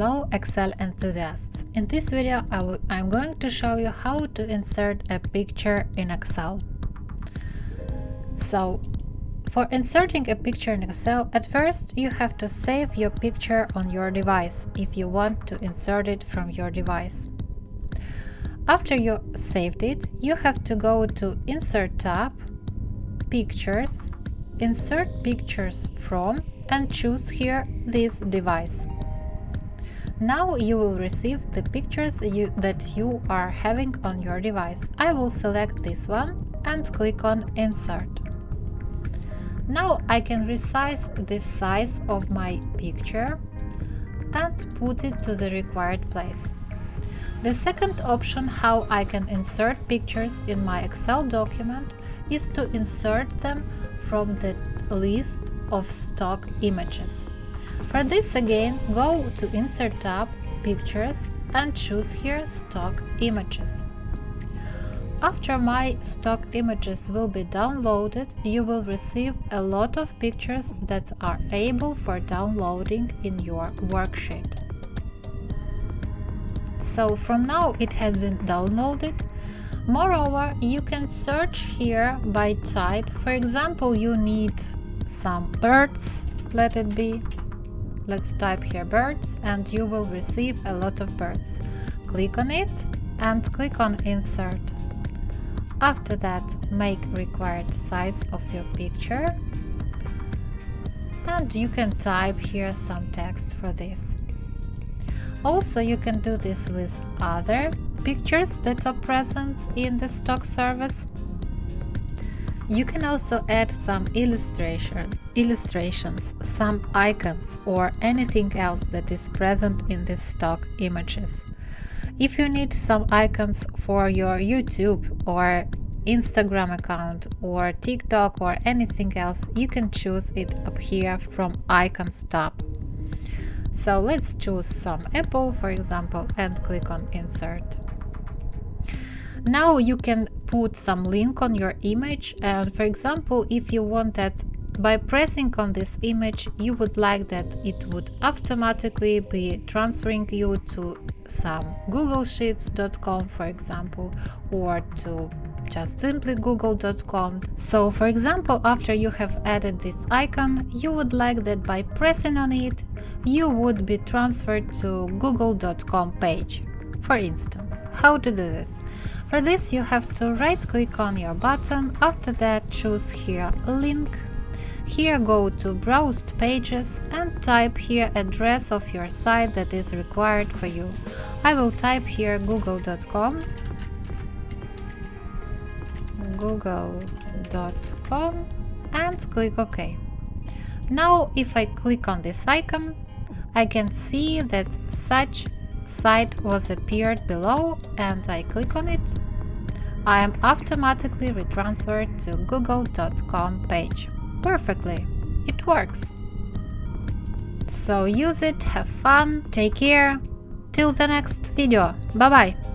Hello Excel enthusiasts! In this video I'm going to show you how to insert a picture in Excel. So, for inserting a picture in Excel, at first you have to save your picture on your device if you want to insert it from your device. After you saved it, you have to go to Insert tab, Pictures, Insert Pictures From, and choose here this device. Now you will receive the pictures that you are having on your device. I will select this one and click on Insert. Now I can resize the size of my picture and put it to the required place. The second option how I can insert pictures in my Excel document is to insert them from the list of stock images. For this again, go to Insert tab, Pictures, and choose here Stock Images. After my stock images will be downloaded, you will receive a lot of pictures that are able for downloading in your worksheet. So from now it has been downloaded. Moreover, you can search here by type. For example, you need some birds, let it be. Let's type here birds and you will receive a lot of birds. Click on it and click on Insert. After that, make required size of your picture and you can type here some text for this. Also, you can do this with other pictures that are present in the stock service. You can also add some illustrations, some icons or anything else that is present in the stock images. If you need some icons for your YouTube or Instagram account or TikTok or anything else, you can choose it up here from Icons tab. So let's choose some apple, for example, and click on Insert. Now you can put some link on your image, and for example, if you want that by pressing on this image, you would like that it would automatically be transferring you to some googlesheets.com, for example, or to just simply google.com. So for example, after you have added this icon, you would like that by pressing on it, you would be transferred to google.com page. For instance, how to do this? For this you have to right click on your button, after that choose here link, here go to browsed pages and type here address of your site that is required for you. I will type here google.com and click OK. Now if I click on this icon, I can see that such site was appeared below and I click on it. I am automatically retransferred to google.com page. Perfectly, it works. So use it, have fun, take care, till the next video, bye bye.